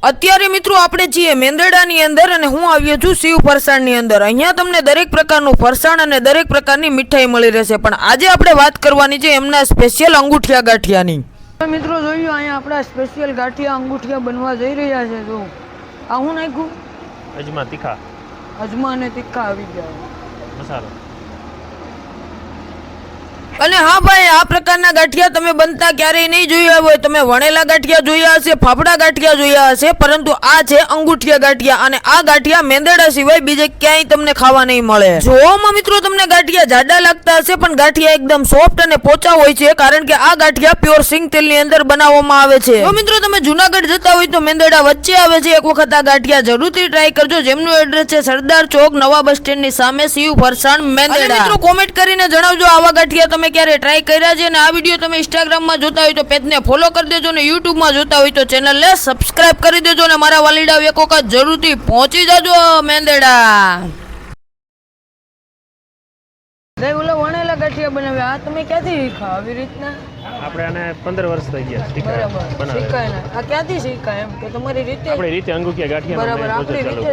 અત્યારે મિત્રો આપણે છીએ મેંદરડાની અંદર અને હું આવ્યો છું શિવ ફરસાણની અંદર। અહીંયા તમને દરેક પ્રકારનું ફરસાણ અને દરેક પ્રકારની મીઠાઈ મળી રહેશે, પણ આજે આપણે વાત કરવાની છે એમના સ્પેશિયલ અંગૂઠિયા ગાંઠિયાની। મિત્રો જોયું અહીંયા આપણા સ્પેશિયલ ગાંઠિયા અંગૂઠિયા બનવા જઈ રહ્યા છે। જો આ હું નાખ્યું અજમા તીખા, અજમા અને તીખા આવી ગયા મસાલો। અને હા ભાઈ, આ પ્રકારના ગાંઠિયા તમે બનતા ક્યારેય નહીં જોયા હોય। તમે વણેલા ગાંઠિયા જોયા હશે, ફાફડા ગાંઠિયા જોયા હશે, પરંતુ આ છે અંગૂઠિયા ગાંઠિયા। અને આ ગાંઠિયા મેંદરડા સિવાય બીજે ક્યાંય તમને ખાવા નહીં મળે। જોવામાં મિત્રો તમને ગાંઠિયા જાડા લાગતા હશે, પણ ગાંઠિયા એકદમ સોફ્ટ અને પોચા હોય છે, કારણ કે આ ગાંઠિયા પ્યોર સિંગ તેલની અંદર બનાવવામાં આવે છે। જો મિત્રો તમે જુનાગઢ જતા હોય તો મેંદરડા વચ્ચે આવે છે, એક વખત આ ગાંઠિયા જરૂરથી ટ્રાય કરજો, જેમનું એડ્રેસ છે સરદાર ચોક, નવા બસ સ્ટેન્ડ ની સામે, શિવ ફરસાણ મેંદરડા। મિત્રો કોમેન્ટ કરીને જણાવજો આવા ગાંઠિયા તમે ક્યારે ટ્રાય કર્યા છે। અને આ વિડીયો તમે ઇન્સ્ટાગ્રામમાં જોતા હોય તો પેજને ફોલો કરી દેજો, અને યુટ્યુબમાં જોતા હોય તો ચેનલને સબસ્ક્રાઇબ કરી દેજો, અને મારા વાલીડાઓ એક વખત જરૂરથી પહોંચી જાજો મેંદરડા। ઓલા વણેલા ગાંઠિયા બનાવ્યા, આ તમે ક્યાંથી શીખા આવી રીતના? આપણે આને 15 વર્ષ થઈ ગયા બરાબર, શીખાય ને આ ક્યાંથી શીખાય એમ કે તમારી રીતે? આપણી રીતે અંગૂઠિયા ગાંઠિયા બરાબર, આપણી રીતે